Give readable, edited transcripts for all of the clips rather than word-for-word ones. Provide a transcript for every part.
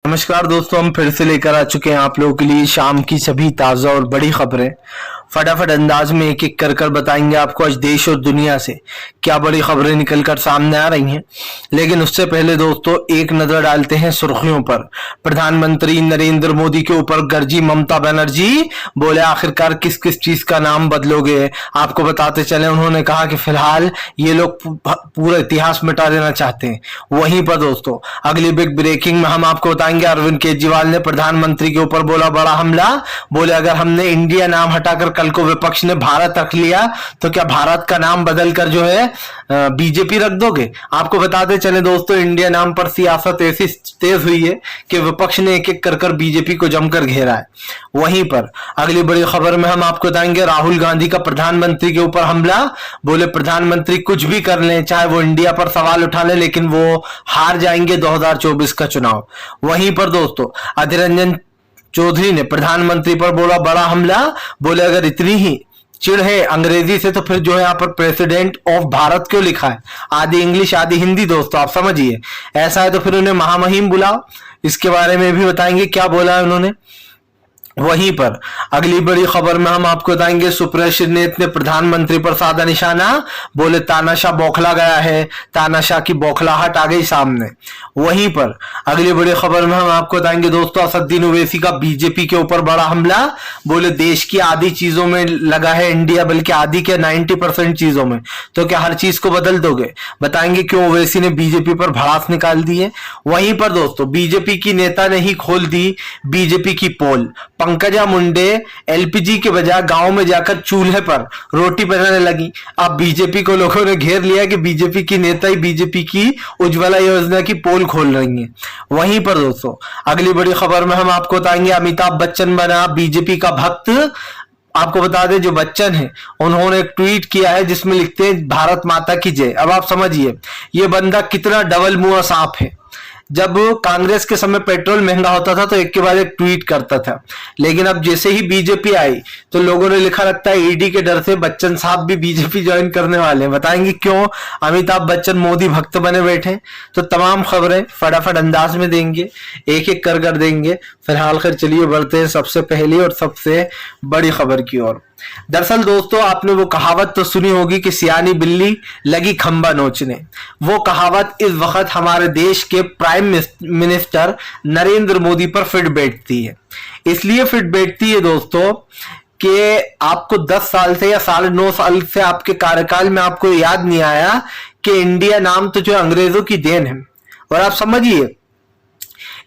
नमस्कार दोस्तों, हम फिर से लेकर आ चुके हैं आप लोगों के लिए शाम की सभी ताज़ा और बड़ी खबरें। फटाफट अंदाज में एक एक कर कर बताएंगे आपको आज देश और दुनिया से क्या बड़ी खबरें निकलकर सामने आ रही हैं। लेकिन उससे पहले दोस्तों एक नजर डालते हैं सुर्खियों पर। प्रधानमंत्री नरेंद्र मोदी के ऊपर गरजी ममता बनर्जी, बोले आखिरकार किस किस चीज का नाम बदलोगे। आपको बताते चले, उन्होंने कहा कि फिलहाल ये लोग पूरा इतिहास मिटा देना चाहते हैं। वहीं पर दोस्तों अगली बिग ब्रेकिंग में हम आपको बताएंगे, अरविंद केजरीवाल ने प्रधानमंत्री के ऊपर बोला बड़ा हमला। बोले अगर हमने इंडिया नाम हटाकर कल को विपक्ष ने भारत रख लिया तो क्या भारत का नाम बदलकर जो है बीजेपी रख दोगे। आपको बताते चले दोस्तों, इंडिया नाम पर सियासत ऐसी तेज हुई है कि विपक्ष ने एक एक कर कर बीजेपी को जमकर घेरा है। वहीं पर अगली बड़ी खबर में हम आपको बताएंगे, राहुल गांधी का प्रधानमंत्री के ऊपर हमला। बोले प्रधानमंत्री कुछ भी कर लें, चाहे वो इंडिया पर सवाल उठा लें, लेकिन वो हार जाएंगे 2024 का चुनाव। वहीं पर दोस्तों अधीर रंजन चौधरी ने प्रधानमंत्री पर बोला बड़ा हमला। बोले अगर इतनी ही चिढ़ है अंग्रेजी से तो फिर जो है यहाँ पर प्रेसिडेंट ऑफ भारत क्यों लिखा है, आधी इंग्लिश आधी हिंदी। दोस्तों आप समझिए, ऐसा है तो फिर उन्हें महामहिम बुलाओ। इसके बारे में भी बताएंगे क्या बोला है उन्होंने। वहीं पर अगली बड़ी खबर में हम आपको बताएंगे, सुप्रिया श्रीनेत ने प्रधानमंत्री पर साधा निशाना। बोले तानाशाह बौखला गया है, तानाशाह की बौखलाहट आ गई सामने। वहीं पर अगली बड़ी खबर में हम आपको बताएंगे दोस्तों, असदुद्दीन ओवैसी का बीजेपी के ऊपर बड़ा हमला। बोले देश की आधी चीजों में लगा है इंडिया, बल्कि आधी के 90% चीजों में, तो क्या हर चीज को बदल दोगे। बताएंगे क्यों ओवैसी ने बीजेपी पर भड़ास निकाल दी है। वहीं पर दोस्तों बीजेपी की नेता ने ही खोल दी बीजेपी की पोल। पंकजा मुंडे एलपीजी के बजाय गांव में जाकर चूल्हे पर रोटी बनाने लगी। अब बीजेपी को लोगों ने घेर लिया कि बीजेपी की नेता ही बीजेपी की उज्ज्वला योजना की पोल खोल रही हैं। वहीं पर दोस्तों अगली बड़ी खबर में हम आपको बताएंगे, अमिताभ बच्चन बना बीजेपी का भक्त। आपको बता दें जो बच्चन है उन्होंने एक ट्वीट किया है जिसमें लिखते हैं भारत माता की जय। अब आप समझिए ये बंदा कितना डबल मुंह सांप है। जब कांग्रेस के समय पेट्रोल महंगा होता था तो एक के बाद एक ट्वीट करता था, लेकिन अब जैसे ही बीजेपी आई तो लोगों ने लिखा लगता है ईडी के डर से बच्चन साहब भी बीजेपी ज्वाइन करने वाले हैं। बताएंगे क्यों अमिताभ बच्चन मोदी भक्त बने बैठे। तो तमाम खबरें फटाफट अंदाज में देंगे, एक एक कर देंगे। फिलहाल खैर चलिए बढ़ते हैं सबसे पहली और सबसे बड़ी खबर की ओर। दरअसल दोस्तों आपने वो कहावत तो सुनी होगी कि सियानी बिल्ली लगी खंबा नोचने। वो कहावत इस वक्त हमारे देश के प्राइम मिनिस्टर नरेंद्र मोदी पर फिट बैठती है। इसलिए फिट बैठती है दोस्तों कि आपको 10 साल से या 9.5 साल से आपके कार्यकाल में आपको याद नहीं आया कि इंडिया नाम तो जो अंग्रेजों की देन है। और आप समझिए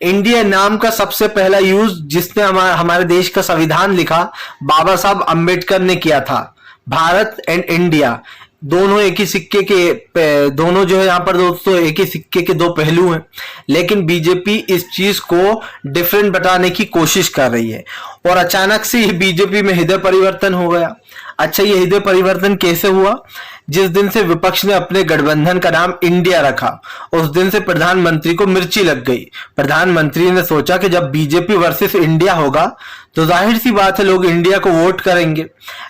इंडिया नाम का सबसे पहला यूज जिसने हमारे देश का संविधान लिखा बाबा साहब अंबेडकर ने किया था। भारत एंड इंडिया दोनों एक ही सिक्के के, दोनों जो है यहाँ पर दोस्तों एक ही सिक्के के दो पहलू हैं। लेकिन बीजेपी इस चीज को डिफरेंट बताने की कोशिश कर रही है और अचानक से ही बीजेपी में हृदय परिवर्तन हो गया। अच्छा ये हृदय परिवर्तन कैसे हुआ? जिस दिन से विपक्ष ने अपने गठबंधन का नाम इंडिया रखा उस दिन से प्रधानमंत्री को मिर्ची लग गई। प्रधानमंत्री ने सोचा कि जब बीजेपी वर्सेस इंडिया होगा तो जाहिर सी बात है लोग इंडिया को वोट करेंगे।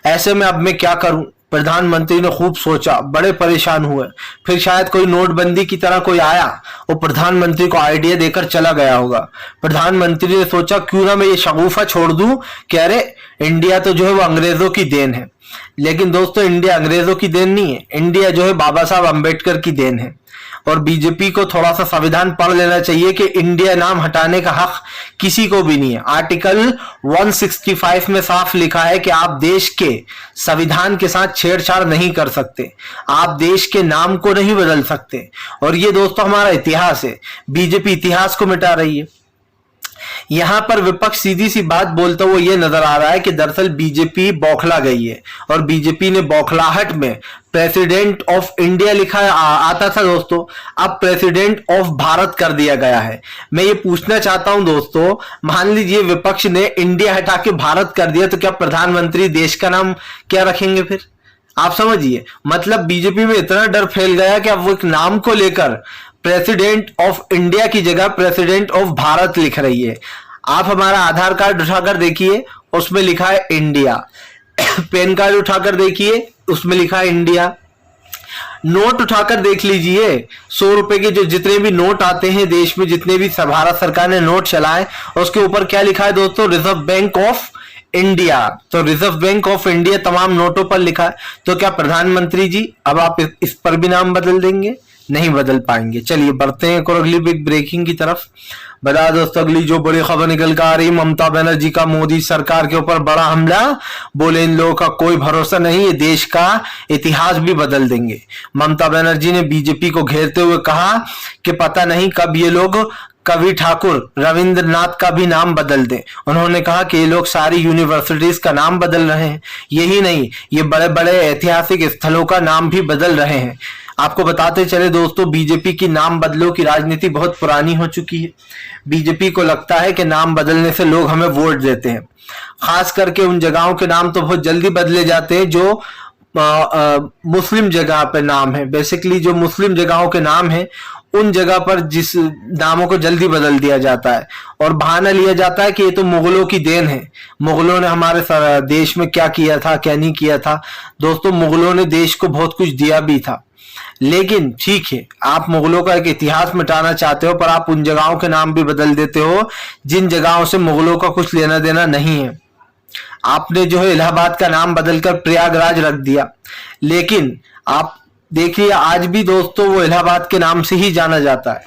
ऐसे में अब मैं क्या करूं? प्रधानमंत्री ने खूब सोचा, बड़े परेशान हुए। फिर शायद कोई नोटबंदी की तरह कोई आया और प्रधानमंत्री को आइडिया देकर चला गया होगा। प्रधानमंत्री ने सोचा क्यों ना मैं ये शगुफा छोड़ दूं कि अरे इंडिया तो जो है वो अंग्रेजों की देन है। लेकिन दोस्तों इंडिया अंग्रेजों की देन नहीं है, इंडिया जो है बाबा साहब अंबेडकर की देन है। और बीजेपी को थोड़ा सा संविधान पढ़ लेना चाहिए कि इंडिया नाम हटाने का हक किसी को भी नहीं है। आर्टिकल 165 में साफ लिखा है कि आप देश के संविधान के साथ छेड़छाड़ नहीं कर सकते, आप देश के नाम को नहीं बदल सकते। और ये दोस्तों हमारा इतिहास है, बीजेपी इतिहास को मिटा रही है। यहां पर विपक्ष सीधी सी बात बोलता हुआ यह नजर आ रहा है कि दरअसल बीजेपी बौखला गई है और बीजेपी ने बौखलाहट में प्रेसिडेंट ऑफ इंडिया लिखा आता था दोस्तों, अब प्रेसिडेंट ऑफ भारत कर दिया गया है। मैं ये पूछना चाहता हूं दोस्तों, मान लीजिए विपक्ष ने इंडिया हटा के भारत कर दिया तो क्या प्रधानमंत्री देश का नाम क्या रखेंगे फिर? आप समझिए, मतलब बीजेपी में इतना डर फैल गया कि अब वो एक नाम को लेकर प्रेसिडेंट ऑफ इंडिया की जगह प्रेसिडेंट ऑफ भारत लिख रही है। आप हमारा आधार कार्ड उठाकर देखिए उसमें लिखा है इंडिया, पैन कार्ड उठाकर देखिए उसमें लिखा है इंडिया, नोट उठाकर देख लीजिए, 100 रुपए के जो जितने भी नोट आते हैं देश में, जितने भी भारत सरकार ने नोट चलाए, उसके ऊपर क्या लिखा है दोस्तों? Reserve bank of India. तो रिजर्व बैंक ऑफ इंडिया तमाम नोटों पर लिखा है। तो क्या प्रधानमंत्री जी अब आप इस पर भी नाम बदल देंगे? नहीं बदल पाएंगे। चलिए बढ़ते हैं और अगली बिग ब्रेकिंग की तरफ। बता दोस्तों अगली जो बड़ी खबर निकल कर आ रही, ममता बनर्जी का मोदी सरकार के ऊपर बड़ा हमला। बोले इन लोगों का कोई भरोसा नहीं, ये देश का इतिहास भी बदल देंगे। ममता बनर्जी ने बीजेपी को घेरते हुए कहा कि पता नहीं कब ये लोग कवि ठाकुर रविंद्रनाथ का भी नाम बदल दें। उन्होंने कहा कि ये लोग सारी यूनिवर्सिटीज का नाम बदल रहे हैं, यही नहीं ये बड़े बड़े ऐतिहासिक स्थलों का नाम भी बदल रहे हैं। आपको बताते चले दोस्तों, बीजेपी की नाम बदलों की राजनीति बहुत पुरानी हो चुकी है। बीजेपी को लगता है कि नाम बदलने से लोग हमें वोट देते हैं। खास करके उन जगहों के नाम तो बहुत जल्दी बदले जाते हैं जो मुस्लिम जगह पे नाम है। बेसिकली जो मुस्लिम जगहों के नाम है उन जगह पर जिस नामों को जल्दी बदल दिया जाता है और बहाना लिया जाता है कि ये तो मुगलों की देन है। मुगलों ने हमारे देश में क्या किया था, क्या नहीं किया था। दोस्तों मुगलों ने देश को बहुत कुछ दिया भी था, लेकिन ठीक है आप मुगलों का एक इतिहास मिटाना चाहते हो, पर आप उन जगहों के नाम भी बदल देते हो जिन जगहों से मुगलों का कुछ लेना देना नहीं है। आपने जो है इलाहाबाद का नाम बदलकर प्रयागराज रख दिया, लेकिन आप देखिए आज भी दोस्तों वो इलाहाबाद के नाम से ही जाना जाता है।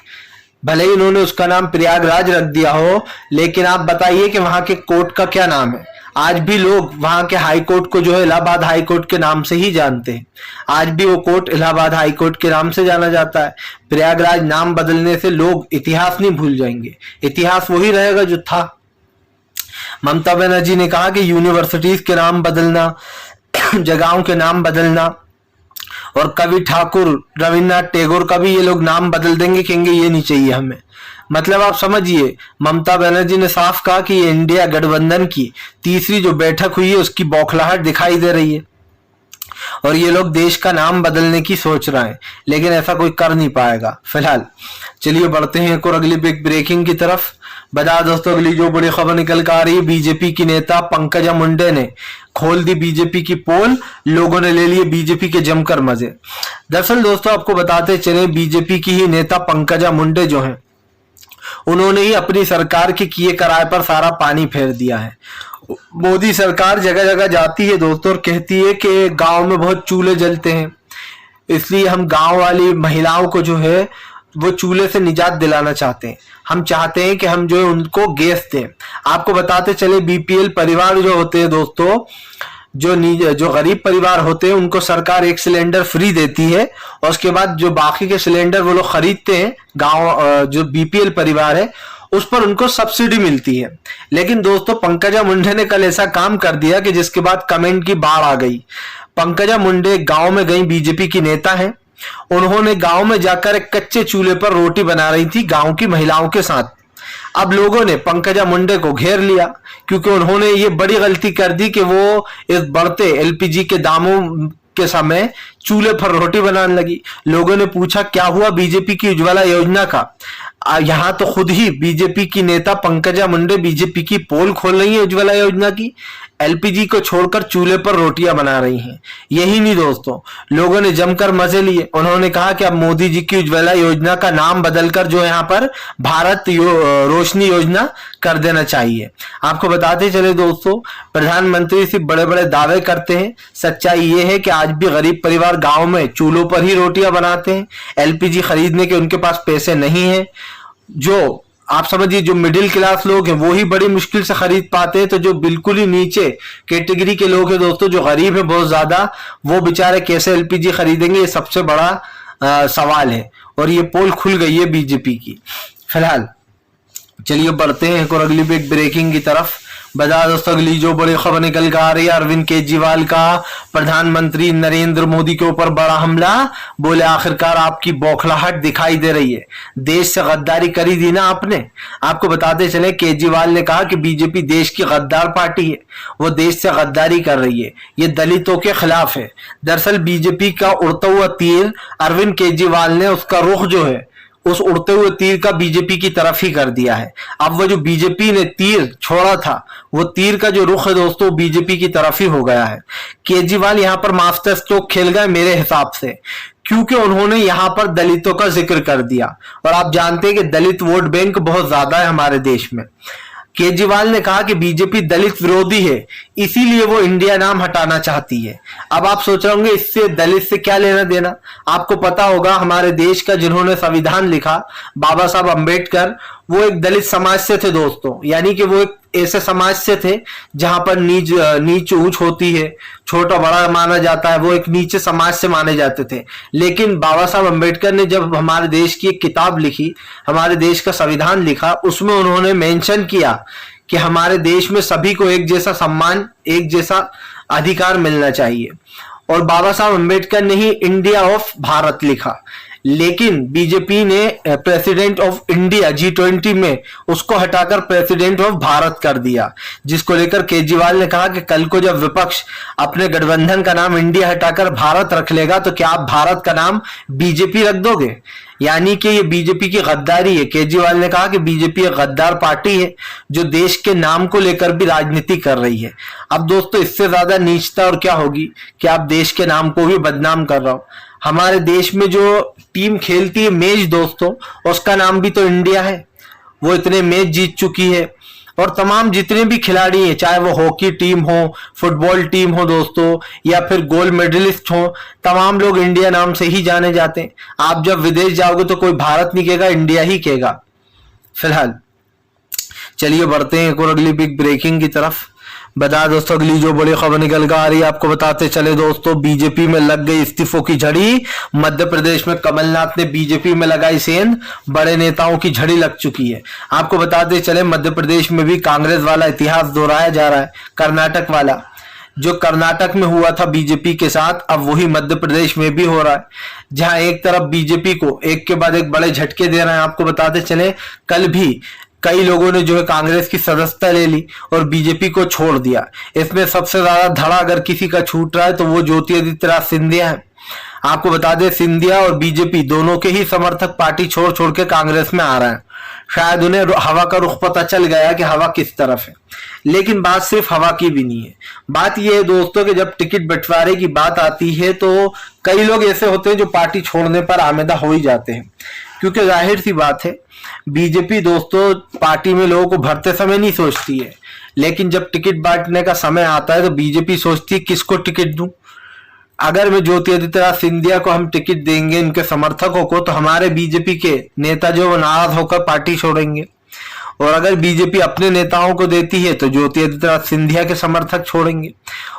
भले ही उन्होंने उसका नाम प्रयागराज रख दिया हो, लेकिन आप बताइए कि वहां के कोर्ट का क्या नाम है। आज भी लोग वहां के हाई कोर्ट को जो है इलाहाबाद हाई कोर्ट के नाम से ही जानते हैं। आज भी वो कोर्ट इलाहाबाद हाई कोर्ट के नाम से जाना जाता है। प्रयागराज नाम बदलने से लोग इतिहास नहीं भूल जाएंगे, इतिहास वही रहेगा जो था। ममता बनर्जी ने कहा कि यूनिवर्सिटीज के नाम बदलना, जगहों के नाम बदलना और कवि ठाकुर रविन्द्रनाथ टैगोर का भी ये लोग नाम बदल देंगे, कहेंगे ये नहीं चाहिए हमें। मतलब आप समझिए ममता बनर्जी ने साफ कहा कि ये इंडिया गठबंधन की तीसरी जो बैठक हुई है उसकी बौखलाहट दिखाई दे रही है और ये लोग देश का नाम बदलने की सोच रहे हैं, लेकिन ऐसा कोई कर नहीं पाएगा फिलहाल। चलिए बढ़ते हैं एक और अगली बिग ब्रेकिंग की तरफ। बता दोस्तों अगली जो बड़ी खबर निकल कर आ रही है, बीजेपी की नेता पंकजा मुंडे ने खोल दी बीजेपी की पोल, लोगों ने ले लिए बीजेपी के जमकर मजे। दरअसल दोस्तों आपको बताते चले, बीजेपी की ही नेता पंकजा मुंडे जो हैं उन्होंने ही अपनी सरकार के किए कराए पर सारा पानी फेर दिया है। मोदी सरकार जगह जगह जाती है दोस्तों और कहती है कि गांव में बहुत चूल्हे जलते हैं, इसलिए हम गांव वाली महिलाओं को जो है वो चूल्हे से निजात दिलाना चाहते हैं। हम चाहते हैं कि हम जो है उनको गैस दें। आपको बताते चले बीपीएल परिवार जो होते हैं दोस्तों, जो गरीब परिवार होते हैं उनको सरकार एक सिलेंडर फ्री देती है और उसके बाद जो बाकी के सिलेंडर वो लोग खरीदते हैं, गांव जो बीपीएल परिवार है उस पर उनको सब्सिडी मिलती है। लेकिन दोस्तों पंकजा मुंडे ने कल ऐसा काम कर दिया कि जिसके बाद कमेंट की बाढ़ आ गई। पंकजा मुंडे गांव में गई, बीजेपी की नेता हैं, उन्होंने गांव में जाकर एक कच्चे चूल्हे पर रोटी बना रही थी गांव की महिलाओं के साथ। अब लोगों ने पंकजा मुंडे को घेर लिया क्योंकि उन्होंने ये बड़ी गलती कर दी कि वो इस बढ़ते एलपीजी के दामों के समय चूल्हे पर रोटी बनाने लगी। लोगों ने पूछा क्या हुआ बीजेपी की उज्ज्वला योजना का। यहां तो खुद ही बीजेपी की नेता पंकजा मुंडे बीजेपी की पोल खोल रही है उज्ज्वला योजना की, एलपीजी को छोड़कर चूल्हे पर रोटियां बना रही हैं। यही नहीं दोस्तों, लोगों ने जमकर मजे लिए। उन्होंने कहा कि अब मोदी जी की उज्ज्वला योजना का नाम बदलकर जो यहाँ पर भारत रोशनी योजना कर देना चाहिए। आपको बताते चले दोस्तों, प्रधानमंत्री सिर्फ बड़े बड़े दावे करते हैं, सच्चाई ये है कि आज भी गरीब परिवार गांव में चूल्हों पर ही रोटियां बनाते हैं। एलपीजी खरीदने के उनके पास पैसे नहीं है। जो आप समझिए जो मिडिल क्लास लोग हैं वो ही बड़ी मुश्किल से खरीद पाते हैं, तो जो बिल्कुल ही नीचे कैटेगरी के लोग हैं दोस्तों, जो गरीब है बहुत ज्यादा, वो बेचारे कैसे एलपीजी खरीदेंगे, ये सबसे बड़ा सवाल है। और ये पोल खुल गई है बीजेपी की फिलहाल। चलिए बढ़ते हैं एक और अगली बिग ब्रेकिंग की तरफ। बता दोस्तों अगली जो बड़ी खबर निकल कर आ रही है, अरविंद केजरीवाल का प्रधानमंत्री नरेंद्र मोदी के ऊपर बड़ा हमला। बोले आखिरकार आपकी बौखलाहट दिखाई दे रही है, देश से गद्दारी करी दी ना आपने। आपको बताते चले केजरीवाल ने कहा कि बीजेपी देश की गद्दार पार्टी है, वो देश से गद्दारी कर रही है, ये दलितों के खिलाफ है। दरअसल बीजेपी का उड़ता हुआ तीर अरविंद केजरीवाल ने उसका रुख जो है उस उड़ते हुए तीर का बीजेपी की तरफ ही कर दिया है। अब वो जो बीजेपी ने तीर छोड़ा था वो तीर का जो रुख है दोस्तों बीजेपी की तरफ ही हो गया है। केजरीवाल यहां पर मास्टर स्ट्रोक खेल गए मेरे हिसाब से, क्योंकि उन्होंने यहां पर दलितों का जिक्र कर दिया। और आप जानते हैं कि दलित वोट बैंक बहुत ज्यादा है हमारे देश में। केजरीवाल ने कहा कि बीजेपी दलित विरोधी है, इसीलिए वो इंडिया नाम हटाना चाहती है। अब आप सोच रहे होंगे इससे दलित से क्या लेना देना। आपको पता होगा हमारे देश का जिन्होंने संविधान लिखा, बाबा साहब अंबेडकर, वो एक दलित समाज से थे दोस्तों। यानी कि वो एक ऐसे समाज से थे जहां पर नीच ऊंच होती है, छोटा बड़ा माना जाता है, वो एक नीचे समाज से माने जाते थे। लेकिन बाबा साहब अंबेडकर ने जब हमारे देश की एक किताब लिखी, हमारे देश का संविधान लिखा, उसमें उन्होंने मेंशन किया कि हमारे देश में सभी को एक जैसा सम्मान, एक जैसा अधिकार मिलना चाहिए। और बाबा साहब अंबेडकर ने ही इंडिया ऑफ भारत लिखा। लेकिन बीजेपी ने प्रेसिडेंट ऑफ इंडिया G20 में उसको हटाकर प्रेसिडेंट ऑफ भारत कर दिया, जिसको लेकर केजरीवाल ने कहा कि कल को जब विपक्ष अपने गठबंधन का नाम इंडिया हटाकर भारत रख लेगा तो क्या आप भारत का नाम बीजेपी रख दोगे? यानी कि ये बीजेपी की गद्दारी है। केजरीवाल ने कहा कि बीजेपी एक गद्दार पार्टी है जो देश के नाम को लेकर भी राजनीति कर रही है। अब दोस्तों इससे ज्यादा नीचता और क्या होगी कि आप देश के नाम को भी बदनाम कर रहा हो। हमारे देश में जो टीम खेलती है मैच दोस्तों, उसका नाम भी तो इंडिया है। वो इतने मैच जीत चुकी है। और तमाम जितने भी खिलाड़ी हैं, चाहे वो हॉकी टीम हो, फुटबॉल टीम हो दोस्तों, या फिर गोल्ड मेडलिस्ट हो, तमाम लोग इंडिया नाम से ही जाने जाते हैं। आप जब विदेश जाओगे तो कोई भारत नहीं कहेगा, इंडिया ही कहेगा। फिलहाल चलिए बढ़ते हैं एक और अगली बिग ब्रेकिंग की तरफ। बता दोस्तों अगली जो बड़ी खबर निकल कर आ रही है आपको बताते चले दोस्तों, बीजेपी में लग गई इस्तीफों की झड़ी। मध्य प्रदेश में कमलनाथ ने बीजेपी में लगाई सेंध, बड़े नेताओं की झड़ी लग चुकी है। आपको बताते चले मध्य प्रदेश में भी कांग्रेस वाला इतिहास दोहराया जा रहा है। कर्नाटक वाला जो कर्नाटक में हुआ था बीजेपी के साथ, अब वही मध्य प्रदेश में भी हो रहा है, जहां एक तरफ बीजेपी को एक के बाद एक बड़े झटके दे रहे हैं। आपको बताते चले कल भी कई लोगों ने जो है कांग्रेस की सदस्यता ले ली और बीजेपी को छोड़ दिया। इसमें सबसे ज्यादा धड़ा अगर किसी का छूट रहा है तो वो ज्योतिरादित्य सिंधिया है। आपको बता दें सिंधिया और बीजेपी दोनों के ही समर्थक पार्टी छोड़ छोड़ के कांग्रेस में आ रहे हैं। शायद उन्हें हवा का रुख पता चल गया कि हवा किस तरफ है। लेकिन बात सिर्फ हवा की भी नहीं है। बात यह है दोस्तों कि जब टिकट बंटवारे की बात आती है तो कई लोग ऐसे होते हैं जो पार्टी छोड़ने पर आमेदा हो ही जाते हैं। क्योंकि जाहिर सी बात है बीजेपी दोस्तों पार्टी में लोगों को भरते समय नहीं सोचती है, लेकिन जब टिकट बांटने का समय आता है तो बीजेपी सोचती है किसको टिकट दूं। अगर मैं ज्योतिरादित्य सिंधिया को हम टिकट देंगे इनके समर्थकों को, तो हमारे बीजेपी के नेता जो वो नाराज होकर पार्टी छोड़ेंगे। और अगर बीजेपी अपने नेताओं को देती है तो ज्योतिरादित्य सिंधिया के समर्थक छोड़ेंगे।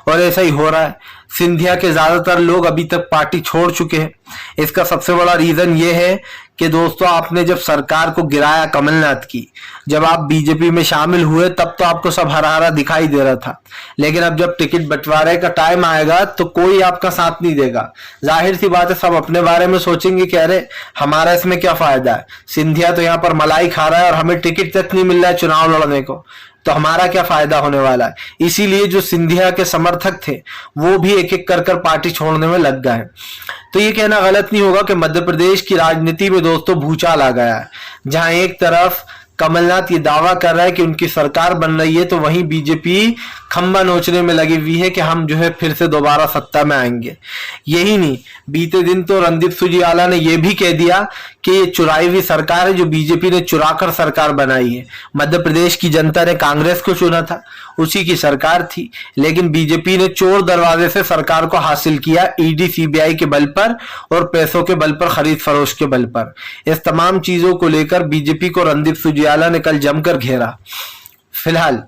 और ऐसा ही हो रहा है। सिंधिया के ज्यादातर लोग अभी तक पार्टी छोड़ चुके हैं। इसका सबसे बड़ा रीजन ये है कि दोस्तों आपने जब सरकार को गिराया कमलनाथ की, जब आप बीजेपी में शामिल हुए तब तो आपको सब हरा हरा दिखाई दे रहा था। लेकिन अब जब टिकट बंटवारे का टाइम आएगा तो कोई आपका साथ नहीं देगा। जाहिर सी बात है सब अपने बारे में सोचेंगे कि अरे हमारा इसमें क्या फायदा है, सिंधिया तो यहाँ पर मलाई खा रहा है और हमें टिकट तक नहीं मिल रहा है चुनाव लड़ने को, तो हमारा क्या फायदा होने वाला है। इसीलिए जो सिंधिया के समर्थक थे वो भी एक एक कर कर पार्टी छोड़ने में लग गए। तो ये कहना गलत नहीं होगा कि मध्य प्रदेश की राजनीति में दोस्तों भूचाल आ गया है। जहां एक तरफ कमलनाथ ये दावा कर रहा है कि उनकी सरकार बन रही है, तो वहीं बीजेपी खंबा नोचने में लगी हुई है कि हम जो है फिर से दोबारा सत्ता में आएंगे। यही नहीं, बीते दिन तो रणदीप सुरजेवाला ने यह भी कह दिया कि ये चुराई हुई सरकार है जो बीजेपी ने चुराकर सरकार बनाई है। मध्य प्रदेश की जनता ने कांग्रेस को चुना था, उसी की सरकार थी, लेकिन बीजेपी ने चोर दरवाजे से सरकार को हासिल किया, ईडी सीबीआई के बल पर और पैसों के बल पर, खरीद फरोश के बल पर। इस तमाम चीजों को लेकर बीजेपी को रणदीप सुरजेवाला ने कल जमकर घेरा। फिलहाल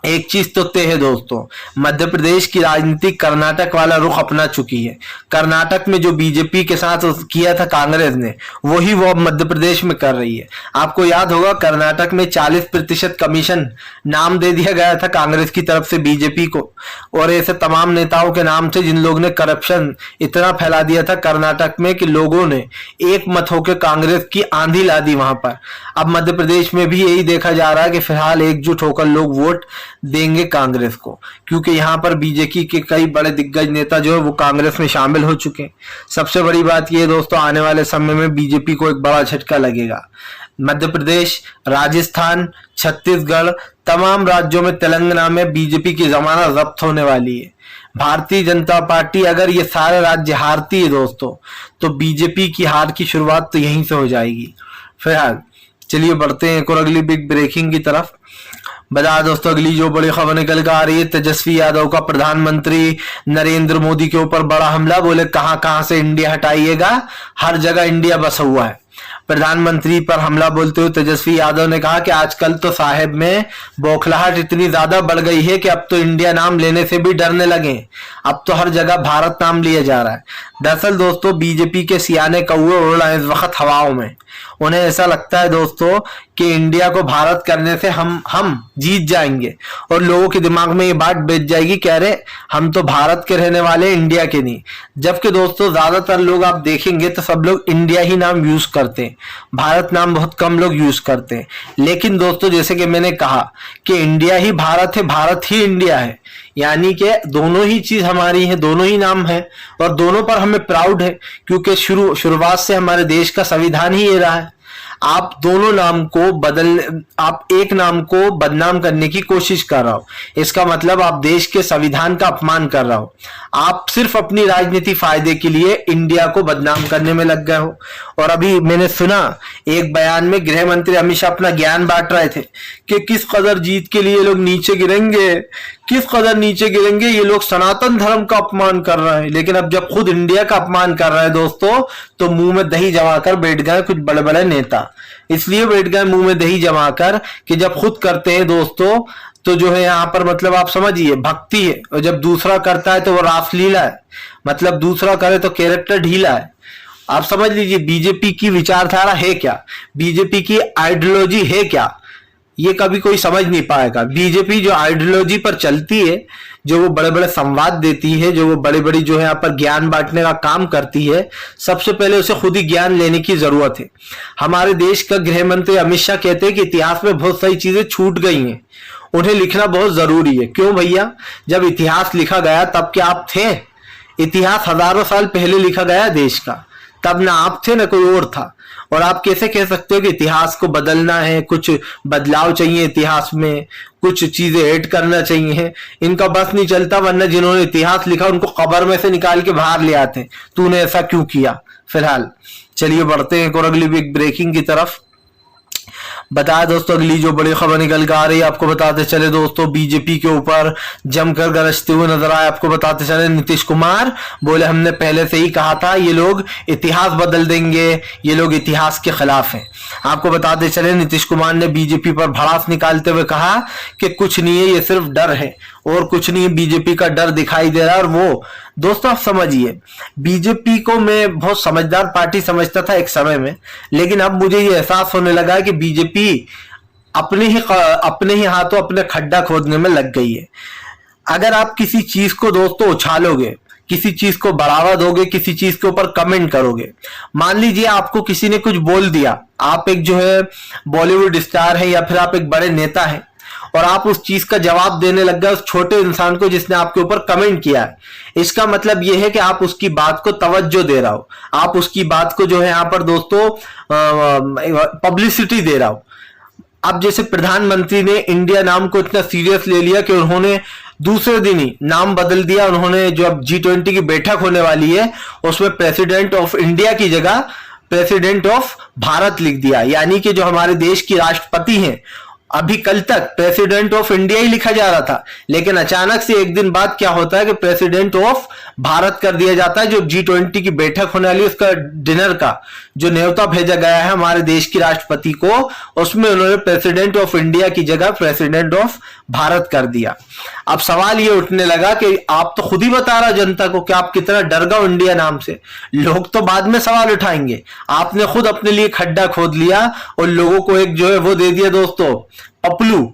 एक चीज तो तय है दोस्तों, मध्य प्रदेश की राजनीति कर्नाटक वाला रुख अपना चुकी है। कर्नाटक में जो बीजेपी के साथ किया था कांग्रेस ने, वही वो अब मध्य प्रदेश में कर रही है। आपको याद होगा कर्नाटक में 40% कमीशन नाम दे दिया गया था कांग्रेस की तरफ से बीजेपी को, और ऐसे तमाम नेताओं के नाम थे जिन लोगों ने करप्शन इतना फैला दिया था कर्नाटक में कि लोगों ने एक मत होकर कांग्रेस की आंधी ला दी वहां पर। अब मध्य प्रदेश में भी यही देखा जा रहा है कि फिलहाल एकजुट होकर लोग वोट देंगे कांग्रेस को, क्योंकि यहां पर बीजेपी के कई बड़े दिग्गज नेता जो है वो कांग्रेस में शामिल हो चुके हैं। सबसे बड़ी बात यह दोस्तों, आने वाले समय में बीजेपी को एक बड़ा झटका लगेगा। मध्य प्रदेश, राजस्थान, छत्तीसगढ़, तमाम राज्यों में, तेलंगाना में बीजेपी की जमानत जब्त होने वाली है। भारतीय जनता पार्टी अगर ये सारे राज्य हारती है दोस्तों, तो बीजेपी की हार की शुरुआत तो यहीं से हो जाएगी। फिलहाल चलिए बढ़ते हैं एक और अगली बिग ब्रेकिंग की तरफ। बता दोस्तों, अगली जो बड़ी खबर निकल कर आ रही है, तेजस्वी यादव का प्रधानमंत्री नरेंद्र मोदी के ऊपर बड़ा हमला। बोले कहां कहां से इंडिया हटाइएगा, हर जगह इंडिया बसा हुआ है। प्रधानमंत्री पर हमला बोलते हुए तेजस्वी यादव ने कहा कि आजकल तो साहेब में बौखलाहट इतनी ज्यादा बढ़ गई है कि अब तो इंडिया नाम लेने से भी डरने लगे, अब तो हर जगह भारत नाम लिया जा रहा है। दरअसल दोस्तों, बीजेपी के सियाने कौवे उड़ रहे हैं इस वक्त हवाओं में। उन्हें ऐसा लगता है दोस्तों कि इंडिया को भारत करने से हम जीत जाएंगे, और लोगों के दिमाग में ये बात बैठ जाएगी कि अरे हम तो भारत के रहने वाले, इंडिया के नहीं। जबकि दोस्तों ज्यादातर लोग आप देखेंगे तो सब लोग इंडिया ही नाम यूज करते हैं, भारत नाम बहुत कम लोग यूज करते हैं। लेकिन दोस्तों जैसे कि मैंने कहा कि इंडिया ही भारत है, भारत ही इंडिया है, यानी कि दोनों ही चीज हमारी है, दोनों ही नाम है, और दोनों पर हमें प्राउड है, क्योंकि शुरुआत से हमारे देश का संविधान ही ये रहा है। आप दोनों नाम को आप एक नाम को बदनाम करने की कोशिश कर रहे हो, इसका मतलब आप देश के संविधान का अपमान कर रहे हो। आप सिर्फ अपनी राजनीति फायदे के लिए इंडिया को बदनाम करने में लग गए हो। और अभी मैंने सुना एक बयान में गृह मंत्री अमित शाह अपना ज्ञान बांट रहे थे कि किस कदर जीत के लिए लोग नीचे गिरेंगे, किस कदर नीचे गिरेंगे, ये लोग सनातन धर्म का अपमान कर रहे हैं। लेकिन अब जब खुद इंडिया का अपमान कर रहे हैं दोस्तों, तो मुंह में दही जमाकर बैठ गए कुछ बड़े बड़े नेता। इसलिए बैठ गए मुंह में दही जमाकर कि जब खुद करते हैं दोस्तों तो जो है यहाँ पर मतलब आप समझिए भक्ति है, और जब दूसरा करता है तो वो रासलीला है, मतलब दूसरा करे तो कैरेक्टर ढीला है। आप समझ लीजिए बीजेपी की विचारधारा है क्या, बीजेपी की आइडियोलॉजी है क्या, ये कभी कोई समझ नहीं पाएगा। बीजेपी जो आइडियोलॉजी पर चलती है, जो वो बड़े बड़े संवाद देती है, जो वो बड़े बड़ी जो है यहाँ पर ज्ञान बांटने का काम करती है, सबसे पहले उसे खुद ही ज्ञान लेने की जरूरत है। हमारे देश का गृह मंत्री अमित शाह कहते हैं कि इतिहास में बहुत सारी चीजें छूट गई हैं, उन्हें लिखना बहुत जरूरी है। क्यों भैया, जब इतिहास लिखा गया तब क्या आप थे? इतिहास हजारों साल पहले लिखा गया देश का, तब ना आप थे ना कोई और था। और आप कैसे कह सकते हो कि इतिहास को बदलना है, कुछ बदलाव चाहिए इतिहास में, कुछ चीजें ऐड करना चाहिए? इनका बस नहीं चलता, वरना जिन्होंने इतिहास लिखा उनको कब्र में से निकाल के बाहर ले आते, तूने ऐसा क्यों किया। फिलहाल चलिए बढ़ते हैं और अगली बिग ब्रेकिंग की तरफ। बताया दोस्तों, अगली जो बड़ी खबर निकल कर आ रही है आपको बताते चले दोस्तों, बीजेपी के ऊपर जमकर गरजते हुए नजर आए। आपको बताते चले नीतीश कुमार बोले हमने पहले से ही कहा था ये लोग इतिहास बदल देंगे, ये लोग इतिहास के खिलाफ हैं। आपको बताते चले नीतीश कुमार ने बीजेपी पर भड़ास निकालते हुए कहा कि कुछ नहीं है, ये सिर्फ डर है और कुछ नहीं, बीजेपी का डर दिखाई दे रहा है। और वो दोस्तों आप समझिए, बीजेपी को मैं बहुत समझदार पार्टी समझता था एक समय में, लेकिन अब मुझे ये एहसास होने लगा है कि बीजेपी अपने ही हाथों अपने खड्डा खोदने में लग गई है। अगर आप किसी चीज को दोस्तों उछालोगे, किसी चीज को बढ़ावा दोगे, किसी चीज के ऊपर कमेंट करोगे, मान लीजिए आपको किसी ने कुछ बोल दिया, आप एक जो है बॉलीवुड स्टार है या फिर आप एक बड़े नेता हैं, और आप उस चीज का जवाब देने लग गए उस छोटे इंसान को जिसने आपके ऊपर कमेंट किया है। इसका मतलब यह है कि आप उसकी बात को तवज्जो दे रहा हो, आप उसकी बात को जो है यहाँ पर दोस्तों पब्लिसिटी दे रहा हो। अब जैसे प्रधानमंत्री ने इंडिया नाम को इतना सीरियस ले लिया कि उन्होंने दूसरे दिन ही नाम बदल दिया। उन्होंने जो अब G20 की बैठक होने वाली है उसमें प्रेसिडेंट ऑफ इंडिया की जगह प्रेसिडेंट ऑफ भारत लिख दिया, यानी कि जो हमारे देश की राष्ट्रपति हैं, अभी कल तक प्रेसिडेंट ऑफ इंडिया ही लिखा जा रहा था, लेकिन अचानक से एक दिन बाद क्या होता है कि प्रेसिडेंट ऑफ भारत कर दिया जाता है। जो G20 की बैठक होने वाली उसका डिनर का जो न्योता भेजा गया है हमारे देश की राष्ट्रपति को, उसमें उन्होंने प्रेसिडेंट ऑफ इंडिया की जगह प्रेसिडेंट ऑफ भारत कर दिया। अब सवाल ये उठने लगा कि आप तो खुद ही बता रहा जनता को कि आप कितना डर गए इंडिया नाम से, लोग तो बाद में सवाल उठाएंगे, आपने खुद अपने लिए खड्डा खोद लिया और लोगों को एक जो है वो दे दिया दोस्तों पपलू,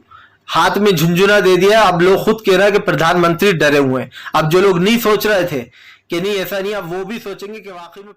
हाथ में झुंझुना दे दिया। अब लोग खुद कह रहे हैं कि प्रधानमंत्री डरे हुए हैं। अब जो लोग नहीं सोच रहे थे कि नहीं ऐसा नहीं, अब वो भी सोचेंगे कि वाकई में